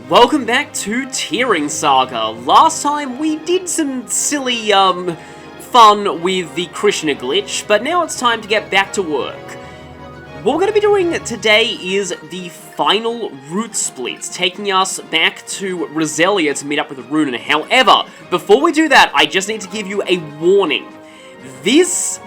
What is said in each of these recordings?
Welcome back to TearRing Saga. Last time we did some silly, fun with the Krishna glitch, but now it's time to get back to work. What we're going to be doing today is the final route splits, taking us back to Roselia to meet up with Runen. However, before we do that, I just need to give you a warning. This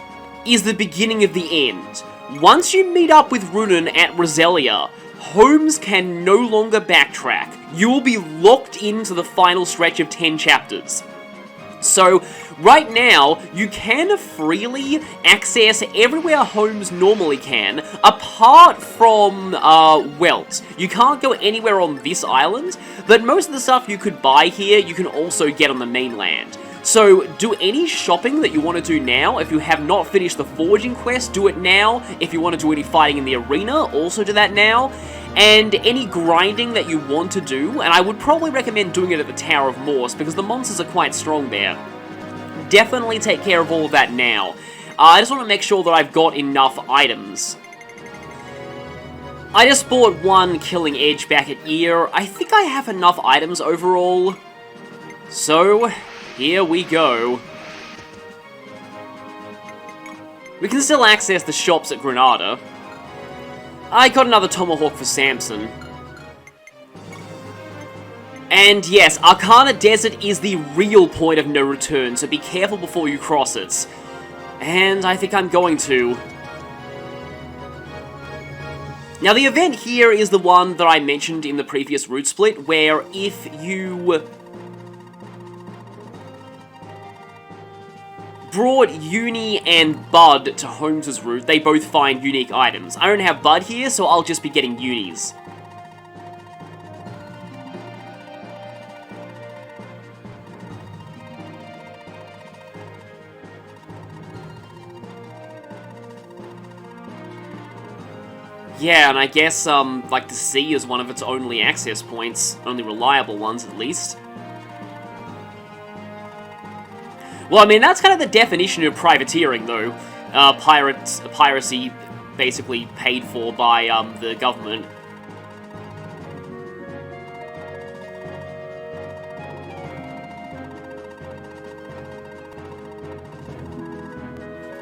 is the beginning of the end. Once you meet up with Runen at Roselia, Holmes can no longer backtrack. You will be locked into the final stretch of 10 chapters. So, right now, you can freely access everywhere Holmes normally can, apart from, Welt. You can't go anywhere on this island, but most of the stuff you could buy here, you can also get on the mainland. So, do any shopping that you want to do now. If you have not finished the forging quest, do it now. If you want to do any fighting in the arena, also do that now. And any grinding that you want to do, and I would probably recommend doing it at the Tower of Morse, because the monsters are quite strong there. Definitely take care of all of that now. I just want to make sure that I've got enough items. I just bought one Killing Edge back at Ear. I think I have enough items overall. So, here we go. We can still access the shops at Granada. I got another Tomahawk for Samson. And yes, Arcana Desert is the real point of no return, so be careful before you cross it. And I think I'm going to. Now the event here is the one that I mentioned in the previous route split, where if you brought Uni and Bud to Holmes' route, they both find unique items. I don't have Bud here, so I'll just be getting Unis. Yeah, and I guess, like the sea is one of its only access points, only reliable ones at least. Well, I mean, that's kind of the definition of privateering, though. Piracy basically paid for by, the government.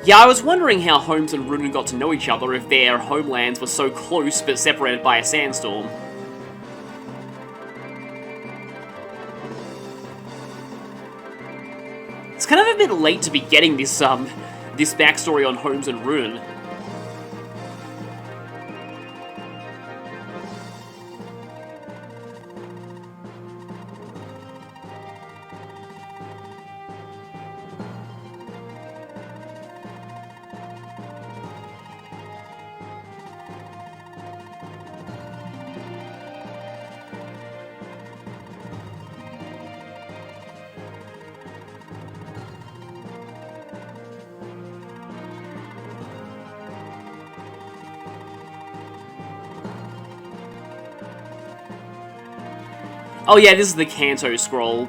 Yeah, I was wondering how Holmes and Runen got to know each other if their homelands were so close but separated by a sandstorm. It's kind of a bit late to be getting this, this backstory on Holmes and Runen. Oh yeah, this is the Kanto scroll.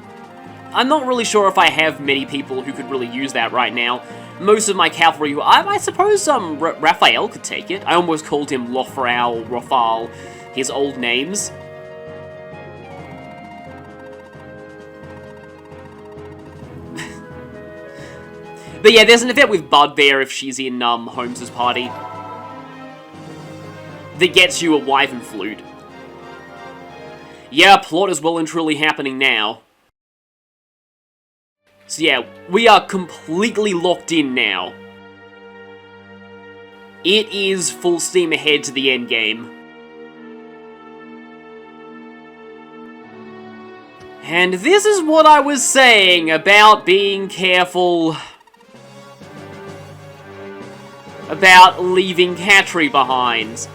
I'm not really sure if I have many people who could really use that right now. Most of my cavalry, I suppose Raphael could take it. I almost called him Lofrau, Rafal, his old names. But yeah, there's an event with Bud there if she's in Holmes' party. That gets you a Wyvern Flute. Yeah, plot is well and truly happening now. So yeah, we are completely locked in now. It is full steam ahead to the end game. And this is what I was saying about being careful about leaving Katri behind.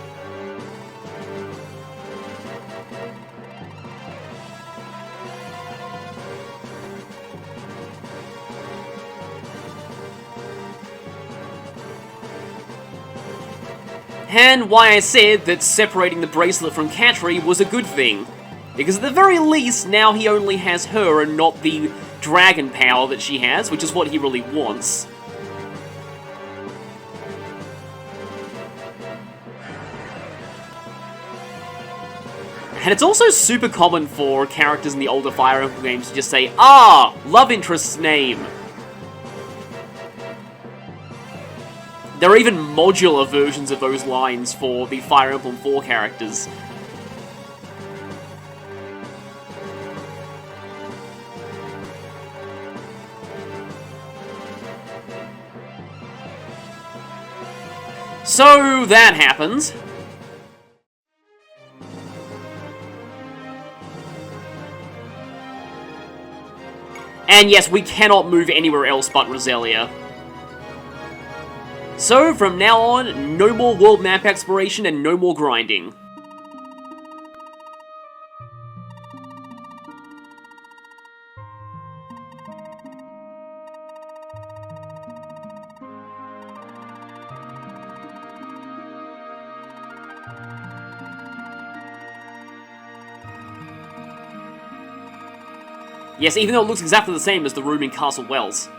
And why I said that separating the bracelet from Katri was a good thing. Because at the very least, now he only has her and not the dragon power that she has, which is what he really wants. And it's also super common for characters in the older Fire Emblem games to just say, "Ah, love interest's name." There are even modular versions of those lines for the Fire Emblem 4 characters. So that happens. And yes, we cannot move anywhere else but Roselia. So, from now on, no more world map exploration and no more grinding. Yes, even though it looks exactly the same as the room in Castle Wells.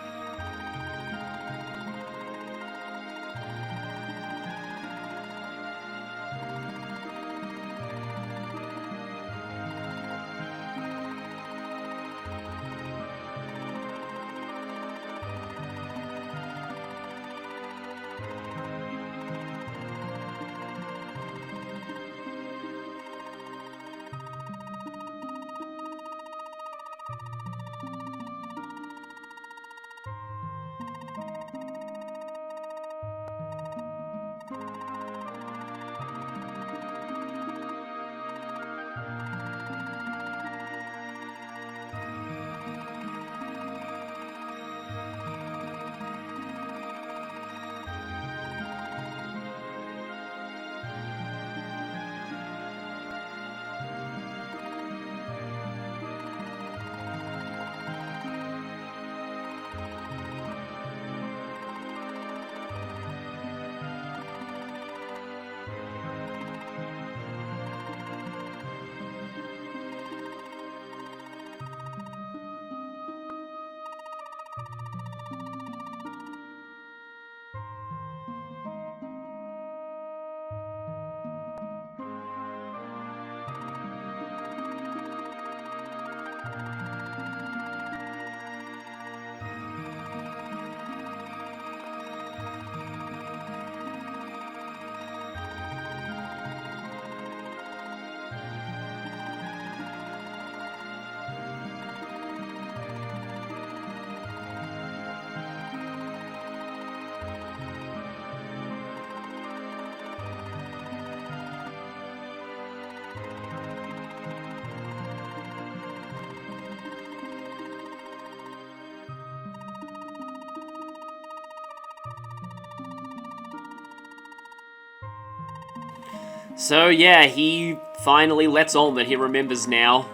So yeah, he finally lets on that he remembers now.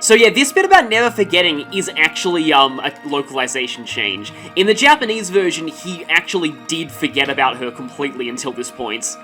So yeah, this bit about never forgetting is actually a localization change. In the Japanese version, he actually did forget about her completely until this point.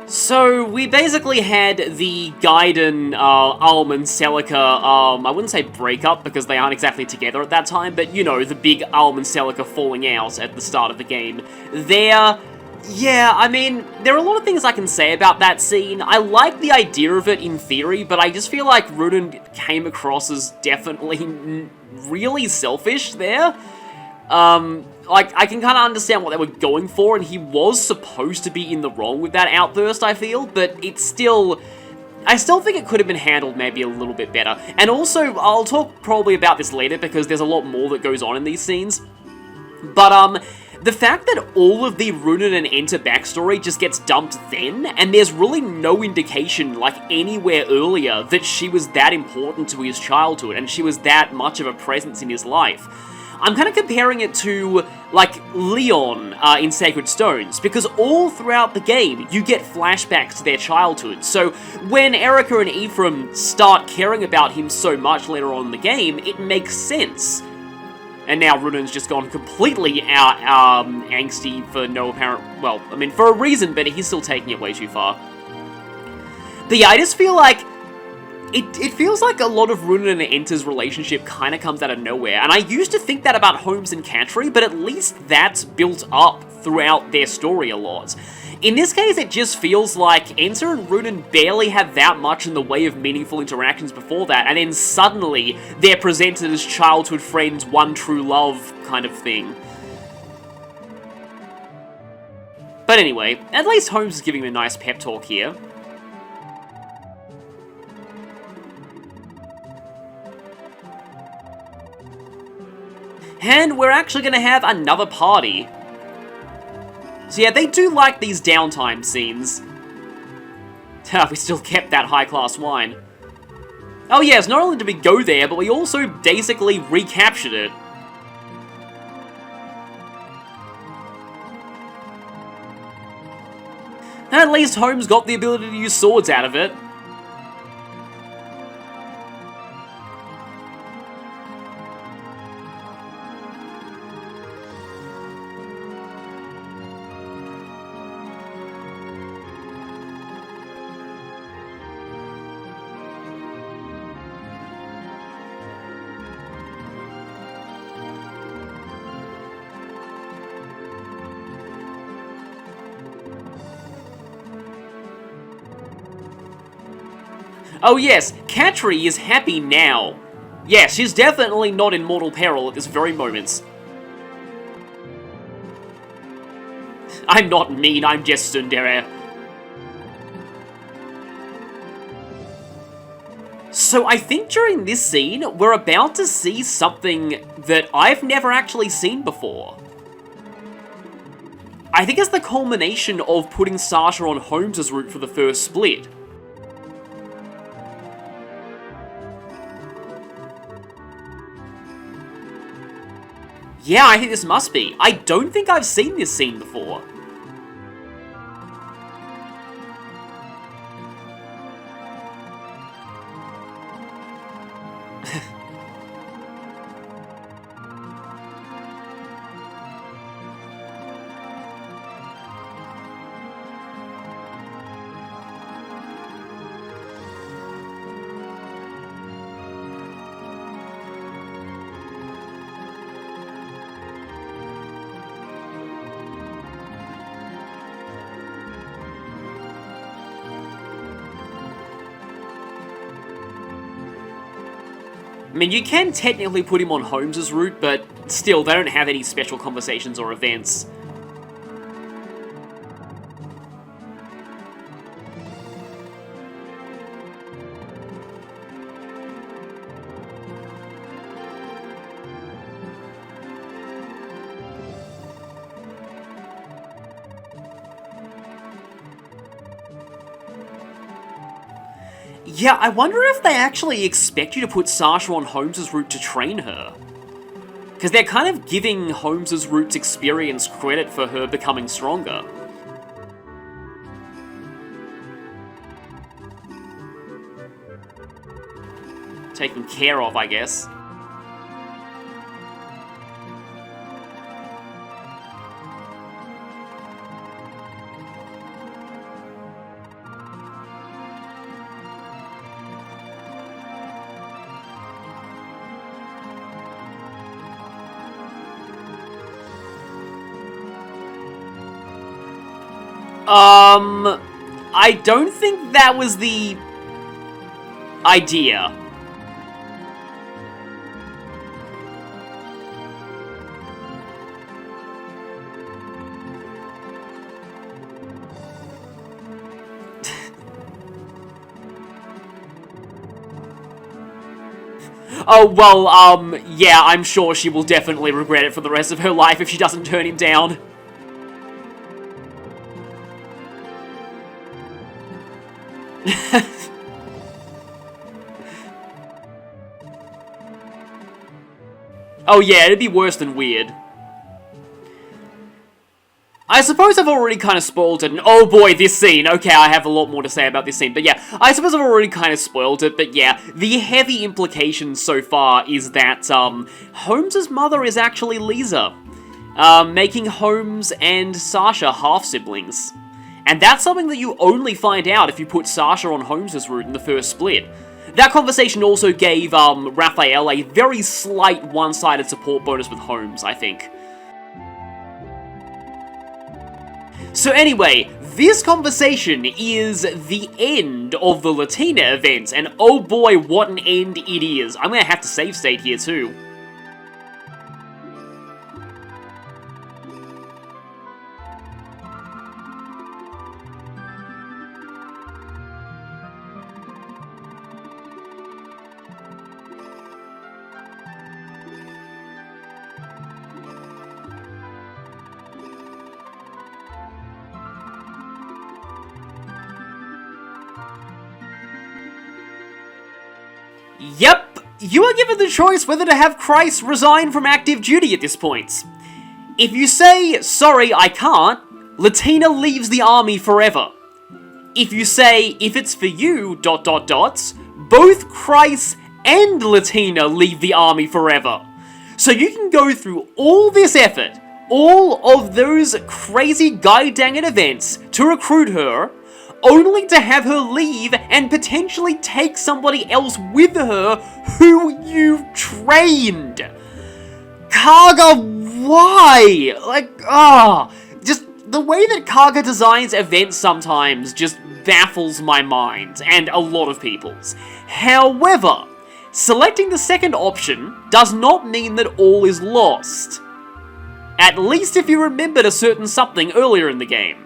So, we basically had the Gaiden, Alm and Celica, I wouldn't say breakup because they aren't exactly together at that time, but you know, the big Alm and Celica falling out at the start of the game. Yeah, I mean, there are a lot of things I can say about that scene. I like the idea of it in theory, but I just feel like Runen came across as definitely really selfish there. Like, I can kind of understand what they were going for, and he was supposed to be in the wrong with that outburst, I feel, but it's still... I still think it could have been handled maybe a little bit better. And also, I'll talk probably about this later, because there's a lot more that goes on in these scenes. But, the fact that all of the Runen and Enter backstory just gets dumped then, and there's really no indication, like, anywhere earlier that she was that important to his childhood, and she was that much of a presence in his life. I'm kind of comparing it to, like, Leon in Sacred Stones, because all throughout the game, you get flashbacks to their childhood. So when Erica and Ephraim start caring about him so much later on in the game, it makes sense. And now Runen's just gone completely out angsty for no apparent... Well, I mean, for a reason, but he's still taking it way too far. But yeah, I just feel like... It feels like a lot of Runen and Enter's relationship kind of comes out of nowhere, and I used to think that about Holmes and Katri, but at least that's built up throughout their story a lot. In this case, it just feels like Enter and Runen barely had that much in the way of meaningful interactions before that, and then suddenly they're presented as childhood friends, one true love kind of thing. But anyway, at least Holmes is giving him a nice pep talk here. And we're actually going to have another party. So yeah, they do like these downtime scenes. We still kept that high-class wine. Oh yes, not only did we go there, but we also basically recaptured it. And at least Holmes got the ability to use swords out of it. Oh yes, Katri is happy now. Yes, she's definitely not in mortal peril at this very moment. I'm not mean, I'm just tsundere. So I think during this scene, we're about to see something that I've never actually seen before. I think it's the culmination of putting Sasha on Holmes' route for the first split. Yeah, I think this must be. I don't think I've seen this scene before. I mean, you can technically put him on Holmes' route, but still, they don't have any special conversations or events. Yeah, I wonder if they actually expect you to put Sasha on Holmes' route to train her. Because they're kind of giving Holmes' route's experience credit for her becoming stronger. Taken care of, I guess. I don't think that was the idea. Oh, well, yeah, I'm sure she will definitely regret it for the rest of her life if she doesn't turn him down. Oh yeah, it'd be worse than weird. I suppose I've already kind of spoiled it, and oh boy, this scene. Okay, I have a lot more to say about this scene, but yeah, I suppose I've already kind of spoiled it, but yeah, the heavy implication so far is that, Holmes' mother is actually Lisa, making Holmes and Sasha half-siblings. And that's something that you only find out if you put Sasha on Holmes' route in the first split. That conversation also gave, Raphael a very slight one-sided support bonus with Holmes, I think. So anyway, this conversation is the end of the Latina event, and oh boy, what an end it is. I'm gonna have to save state here too. Yep, you are given the choice whether to have Christ resign from active duty at this point. If you say, sorry, I can't, Latina leaves the army forever. If you say, if it's for you, ... both Christ and Latina leave the army forever. So you can go through all this effort, all of those crazy guy-dangin' events to recruit her, only to have her leave and potentially take somebody else with her who you've trained. Kaga, why? Like, just the way that Kaga designs events sometimes just baffles my mind, and a lot of people's. However, selecting the second option does not mean that all is lost. At least if you remembered a certain something earlier in the game.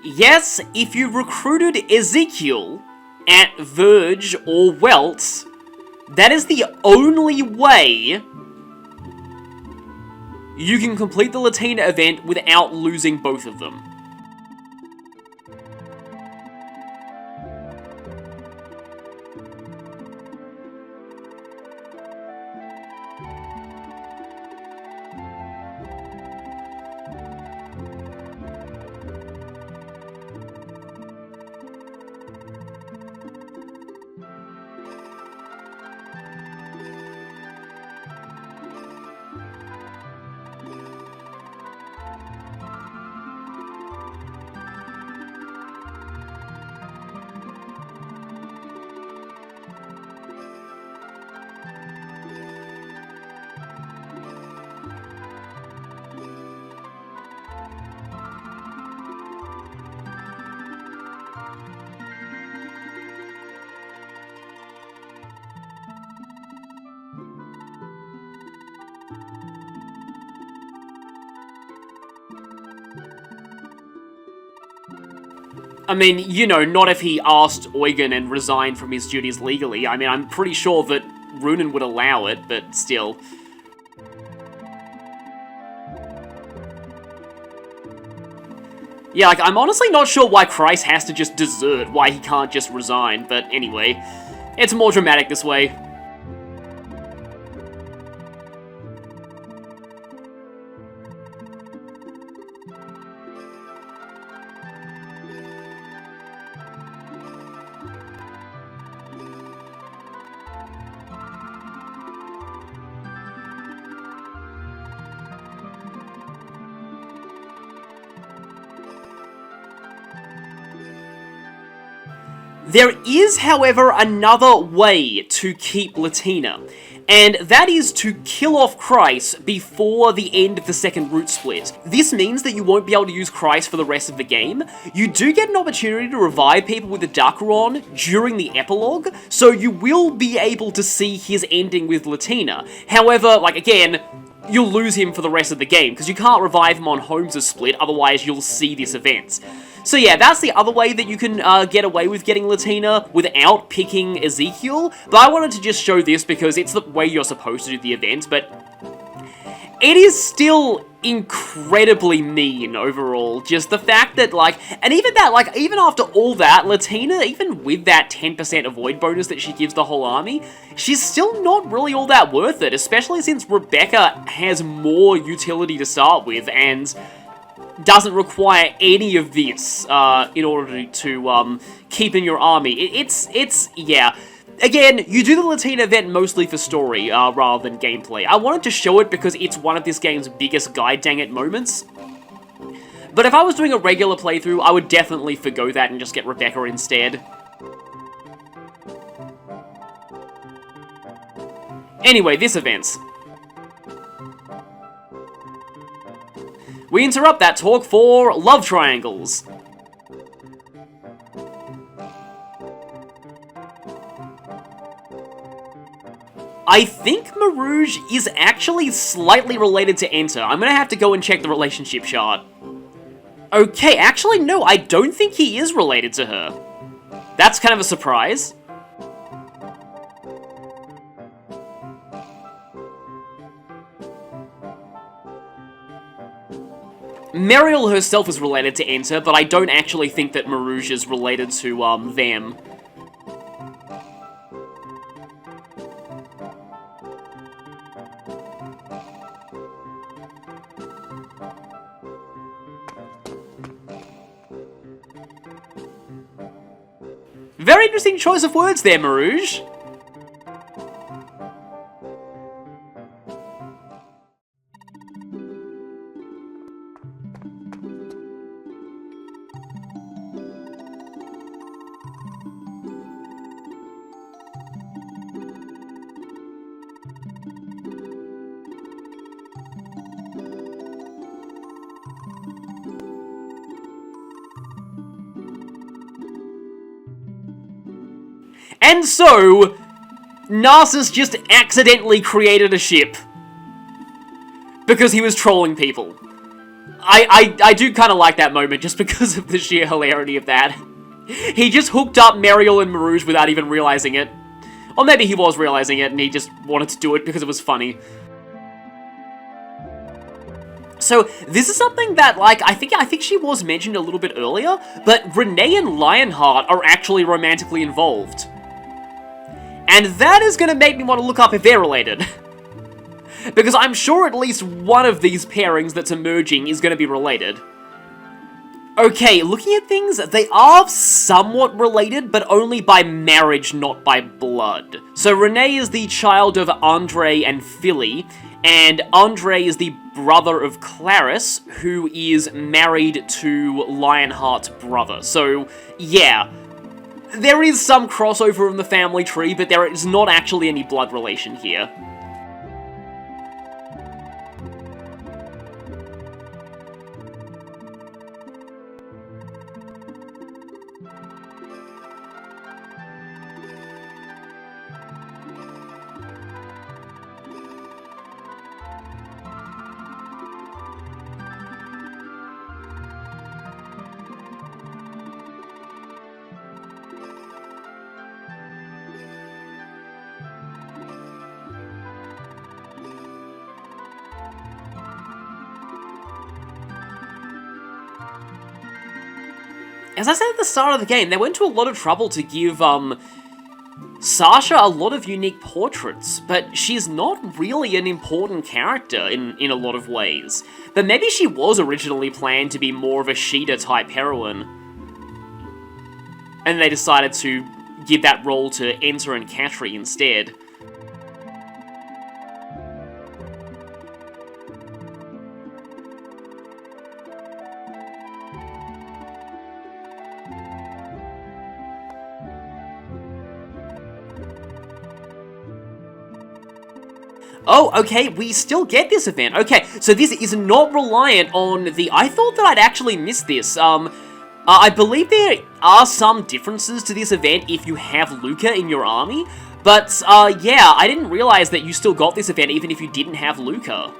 Yes, if you recruited Ezekiel at Verge or Welt, that is the only way you can complete the Latina event without losing both of them. I mean, you know, not if he asked Eugen and resigned from his duties legally. I mean, I'm pretty sure that Runen would allow it, but still. Yeah, like, I'm honestly not sure why Christ has to just desert, why he can't just resign, but anyway, it's more dramatic this way. There is, however, another way to keep Latina, and that is to kill off Christ before the end of the second root split. This means that you won't be able to use Christ for the rest of the game. You do get an opportunity to revive people with the Ducaron during the epilogue, so you will be able to see his ending with Latina. However, like, again, you'll lose him for the rest of the game, because you can't revive him on Holmes' split, otherwise you'll see this event. So yeah, that's the other way that you can get away with getting Latina without picking Ezekiel, but I wanted to just show this because it's the way you're supposed to do the event, but it is still incredibly mean overall. Just the fact that, like, and even that, like, even after all that, Latina, even with that 10% avoid bonus that she gives the whole army, she's still not really all that worth it, especially since Rebecca has more utility to start with, and doesn't require any of this in order to keep in your army. It's yeah. Again, you do the Latina event mostly for story rather than gameplay. I wanted to show it because it's one of this game's biggest god dang it moments. But if I was doing a regular playthrough, I would definitely forgo that and just get Rebecca instead. Anyway, this event. We interrupt that talk for love triangles. I think Marouge is actually slightly related to Enter. I'm gonna have to go and check the relationship chart. Okay, actually no, I don't think he is related to her. That's kind of a surprise. Mariel herself is related to Enter, but I don't actually think that Marouge is related to, them. Very interesting choice of words there, Marouge. And so, Narcissus just accidentally created a ship. Because he was trolling people. I do kind of like that moment, just because of the sheer hilarity of that. He just hooked up Mariel and Marouge without even realizing it. Or maybe he was realizing it, and he just wanted to do it because it was funny. So, this is something that, like, I think she was mentioned a little bit earlier, but Renee and Lionheart are actually romantically involved. And that is going to make me want to look up if they're related. Because I'm sure at least one of these pairings that's emerging is going to be related. Okay, looking at things, they are somewhat related, but only by marriage, not by blood. So Renee is the child of Andre and Philly, and Andre is the brother of Clarice, who is married to Lionheart's brother. So, yeah. There is some crossover in the family tree, but there is not actually any blood relation here. as I said at the start of the game, they went to a lot of trouble to give, Sasha a lot of unique portraits, but she's not really an important character in a lot of ways. But maybe she was originally planned to be more of a Sheeta-type heroine. And they decided to give that role to Enter and Katri instead. Oh, okay, we still get this event. Okay, so this is not reliant on the... I thought that I'd actually missed this. I believe there are some differences to this event if you have Luca in your army. But, yeah, I didn't realize that you still got this event even if you didn't have Luca.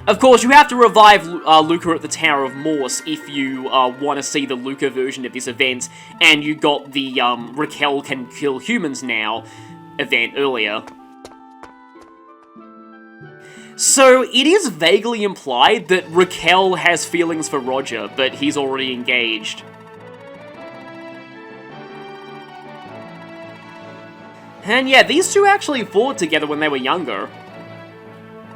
Of course, you have to revive Luca at the Tower of Morse if you want to see the Luca version of this event, and you got the Raquel can kill humans now event earlier. So, it is vaguely implied that Raquel has feelings for Roger, but he's already engaged. And yeah, these two actually fought together when they were younger.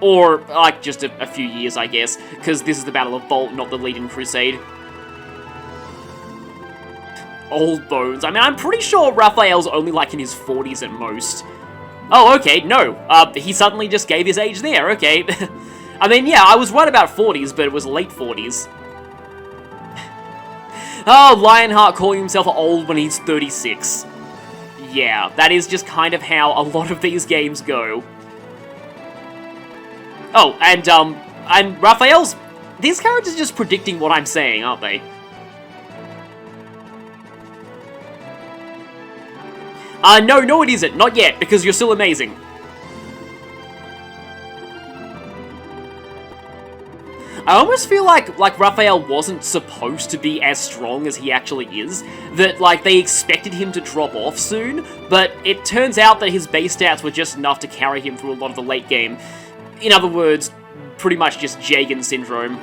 Or, like, just a few years, I guess, because this is the Battle of Bolt, not the Legion Crusade. Old bones. I mean, I'm pretty sure Raphael's only, like, in his 40s at most. Oh, okay, no. He suddenly just gave his age there, okay. I mean, yeah, I was right about 40s, but it was late 40s. Oh, Lionheart calling himself old when he's 36. Yeah, that is just kind of how a lot of these games go. Oh, and Raphael's... These characters are just predicting what I'm saying, aren't they? No, it isn't. Not yet, because you're still amazing. I almost feel like Raphael wasn't supposed to be as strong as he actually is. That, like, they expected him to drop off soon, but it turns out that his base stats were just enough to carry him through a lot of the late game. In other words, pretty much just Jagan syndrome.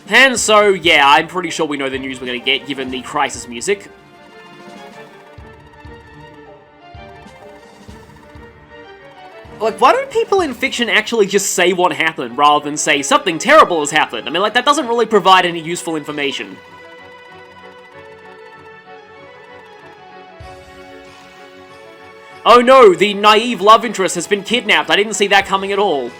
And so, yeah, I'm pretty sure we know the news we're gonna get, given the Crisis music. Like, why don't people in fiction actually just say what happened, rather than say, something terrible has happened? I mean, like, that doesn't really provide any useful information. Oh no, the naive love interest has been kidnapped. I didn't see that coming at all.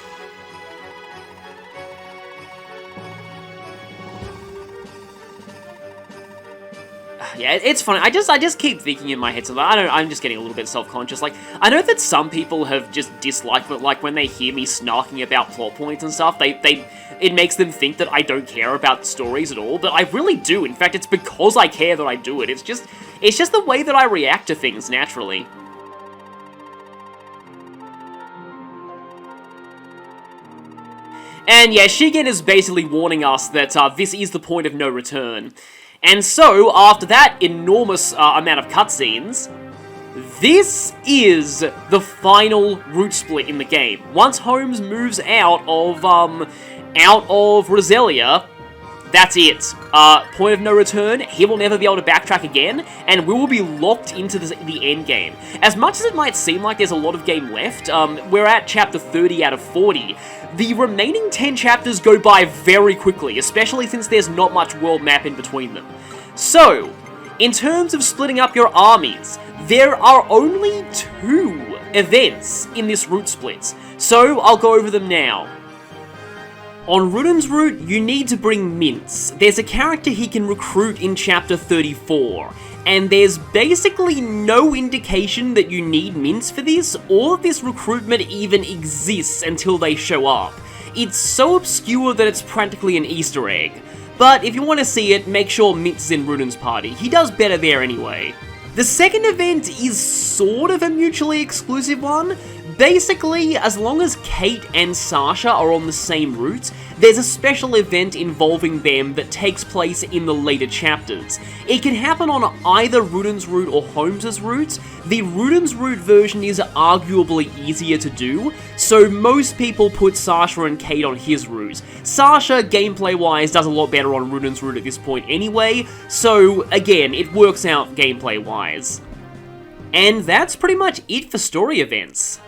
Yeah, it's funny. I just keep thinking in my head, so I'm just getting a little bit self-conscious. Like, I know that some people have just disliked it, like, when they hear me snarking about plot points and stuff, it makes them think that I don't care about stories at all, but I really do. In fact, it's because I care that I do it. It's just the way that I react to things naturally. And yeah, Shigen is basically warning us that this is the point of no return. And so, after that enormous amount of cutscenes, this is the final route split in the game. Once Holmes moves out of Roselia, that's it. Point of no return, he will never be able to backtrack again, and we will be locked into the end game. As much as it might seem like there's a lot of game left, we're at chapter 30 out of 40. The remaining 10 chapters go by very quickly, especially since there's not much world map in between them. So, in terms of splitting up your armies, there are only 2 events in this route split, so I'll go over them now. On Ruden's route, you need to bring Mintz. There's a character he can recruit in chapter 34, and there's basically no indication that you need Mintz for this, or that this recruitment even exists until they show up. It's so obscure that it's practically an Easter egg. But if you want to see it, make sure Mintz is in Ruden's party. He does better there anyway. The second event is sort of a mutually exclusive one. Basically, as long as Kate and Sasha are on the same route, there's a special event involving them that takes place in the later chapters. It can happen on either Ruden's route or Holmes' route. The Ruden's route version is arguably easier to do, so most people put Sasha and Kate on his route. Sasha, gameplay-wise, does a lot better on Ruden's route at this point anyway, so again, it works out gameplay-wise. And that's pretty much it for story events.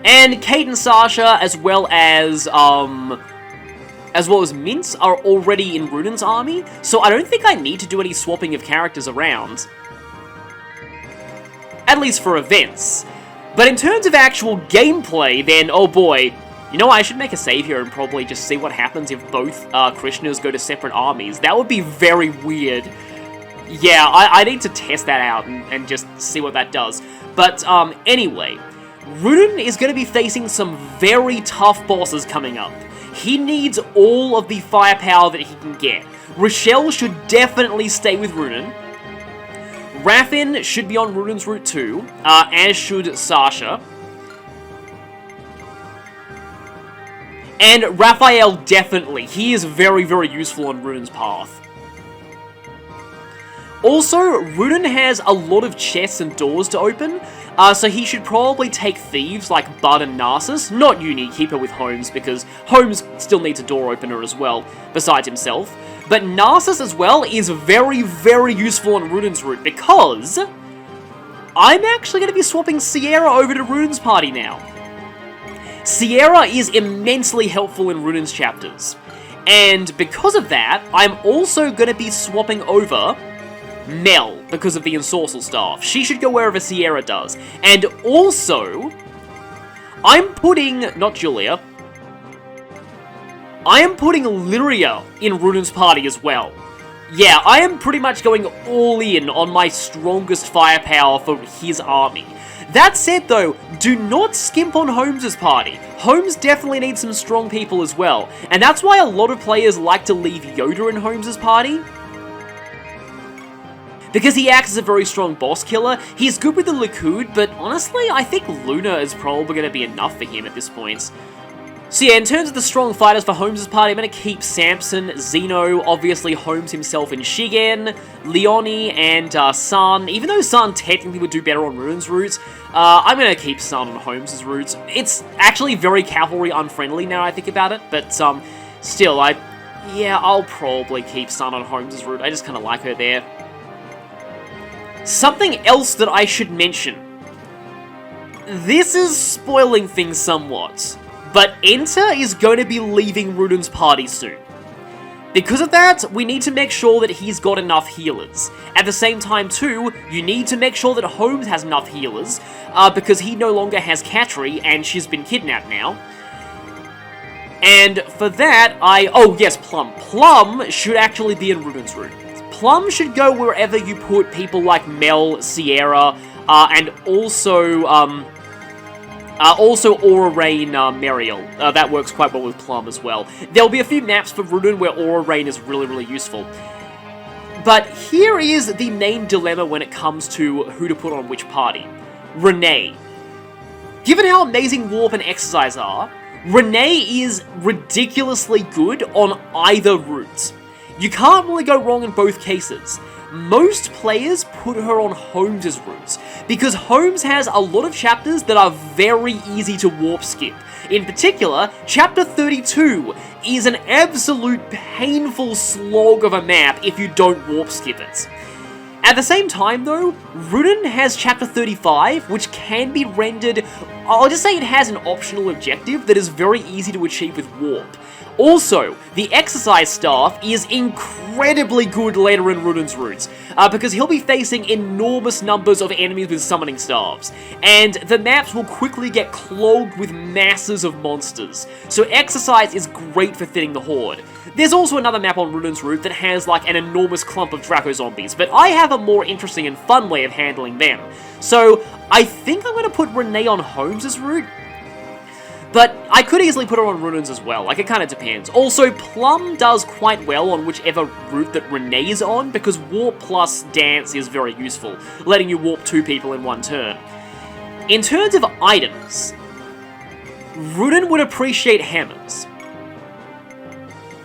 And Kate and Sasha, as well as Mintz, are already in Ruden's army, so I don't think I need to do any swapping of characters around. At least for events. But in terms of actual gameplay, then, oh boy, you know, I should make a save here and probably just see what happens if both Krishnas go to separate armies. That would be very weird. Yeah, I need to test that out and just see what that does. But anyway, Ruden is going to be facing some very tough bosses coming up. He needs all of the firepower that he can get. Rochelle should definitely stay with Ruden. Raffin should be on Ruden's route too, as should Sasha. And Raphael definitely. He is very, very useful on Ruden's path. Also, Ruden has a lot of chests and doors to open, so he should probably take thieves like Bud and Narcissus, not Uni, keep her with Holmes, because Holmes still needs a door opener as well, besides himself. But Narcissus as well is very, very useful on Ruden's route, because I'm actually going to be swapping Sierra over to Ruden's party now. Sierra is immensely helpful in Ruden's chapters, and because of that, I'm also going to be swapping over Mel, because of the Ensorcel Staff. She should go wherever Sierra does. And also, I'm putting, not Julia, I am putting Lyria in Ruden's party as well. Yeah, I am pretty much going all in on my strongest firepower for his army. That said though, do not skimp on Holmes' party. Holmes definitely needs some strong people as well. And that's why a lot of players like to leave Yoda in Holmes' party. Because he acts as a very strong boss killer. He's good with the Likud, but honestly, I think Luna is probably going to be enough for him at this point. So yeah, in terms of the strong fighters for Holmes' party, I'm going to keep Samson, Zeno, obviously Holmes himself and Shigen, Leonie, and Sun. Even though Sun technically would do better on Ruden's routes, I'm going to keep Sun on Holmes' routes. It's actually very cavalry unfriendly now I think about it, but still, I'll probably keep Sun on Holmes' route. I just kind of like her there. Something else that I should mention. This is spoiling things somewhat, but Enter is going to be leaving Ruden's party soon. Because of that, we need to make sure that he's got enough healers. At the same time too, you need to make sure that Holmes has enough healers, because he no longer has Katri, and she's been kidnapped now. And for that, oh yes, Plum. Plum should actually be in Ruden's route. Plum should go wherever you put people like Mel, Sierra, and also Aura Rain, Mariel. That works quite well with Plum as well. There'll be a few maps for Ruden where Aura Rain is really, really useful. But here is the main dilemma when it comes to who to put on which party. Renee. Given how amazing Warp and Exercise are, Renee is ridiculously good on either route. You can't really go wrong in both cases. Most players put her on Holmes' routes, because Holmes has a lot of chapters that are very easy to warp skip. In particular, Chapter 32 is an absolute painful slog of a map if you don't warp skip it. At the same time though, Ruden has Chapter 35, which can be rendered, I'll just say it has an optional objective that is very easy to achieve with warp. Also, the Exercise Staff is incredibly good later in Ruden's routes, because he'll be facing enormous numbers of enemies with summoning staffs, and the maps will quickly get clogged with masses of monsters, so Exercise is great for thinning the horde. There's also another map on Ruden's route that has like an enormous clump of Draco zombies, but I have a more interesting and fun way of handling them. So, I think I'm going to put Renee on Holmes' route. But I could easily put her on Runan's as well, like it kind of depends. Also, Plum does quite well on whichever route that Renee's on, because Warp plus Dance is very useful, letting you warp 2 people in 1 turn. In terms of items, Runan would appreciate hammers.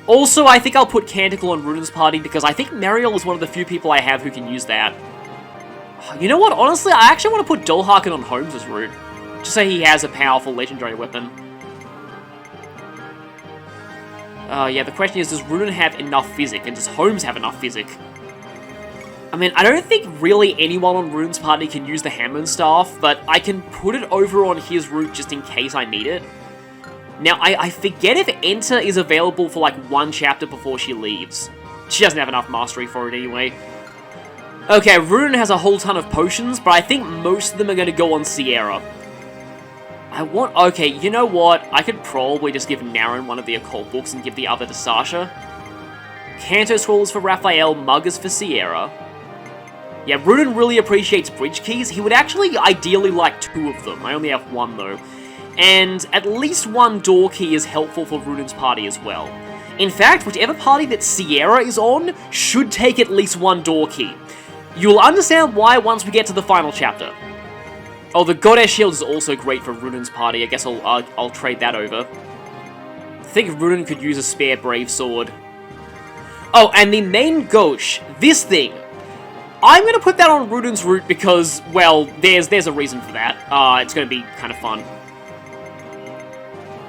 Also, I think I'll put Canticle on Runan's party, because I think Mariel is one of the few people I have who can use that. You know what, honestly, I actually want to put Dolharkin on Holmes' route. Just so he has a powerful legendary weapon. Yeah, the question is, does Runan have enough physic, and does Holmes have enough physic? I mean, I don't think really anyone on Runan's party can use the Hammond Staff, but I can put it over on his route just in case I need it. Now, I forget if Enter is available for like 1 chapter before she leaves. She doesn't have enough mastery for it anyway. Okay, Runan has a whole ton of potions, but I think most of them are going to go on Sierra. Okay, you know what? I could probably just give Naren one of the occult books and give the other to Sasha. Canto Scrolls for Raphael, Muggers for Sierra. Yeah, Runan really appreciates bridge keys. He would actually ideally like 2 of them. I only have 1 though. And at least 1 door key is helpful for Runan's party as well. In fact, whichever party that Sierra is on should take at least 1 door key. You'll understand why once we get to the final chapter. Oh, the Goddess Shield is also great for Runan's party. I guess I'll trade that over. I think Runan could use a spare Brave Sword. Oh, and the main Gauche, this thing. I'm going to put that on Runan's route because, well, there's a reason for that. It's going to be kind of fun.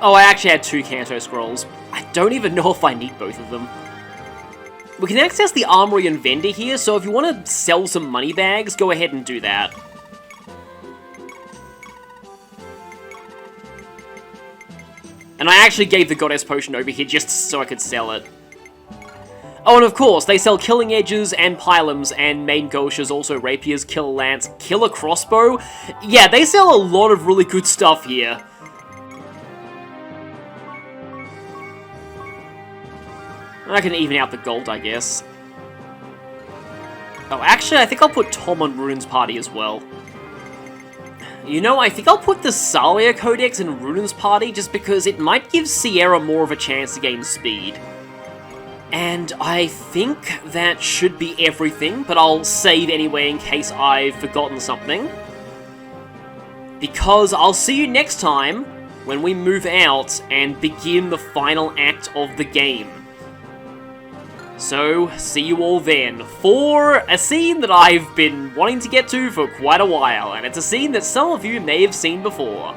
Oh, I actually had 2 Canto Scrolls. I don't even know if I need both of them. We can access the Armory and Vendor here, so if you want to sell some money bags, go ahead and do that. And I actually gave the Goddess Potion over here just so I could sell it. Oh, and of course, they sell Killing Edges and Pylums, and main Gauches, also Rapiers, Killer Lance, Killer Crossbow. Yeah, they sell a lot of really good stuff here. I can even out the gold, I guess. Oh, actually, I think I'll put Tom on Runan's party as well. You know, I think I'll put the Salia Codex in Runan's party just because it might give Sierra more of a chance to gain speed. And I think that should be everything, but I'll save anyway in case I've forgotten something. Because I'll see you next time when we move out and begin the final act of the game. So, see you all then, for a scene that I've been wanting to get to for quite a while, and it's a scene that some of you may have seen before.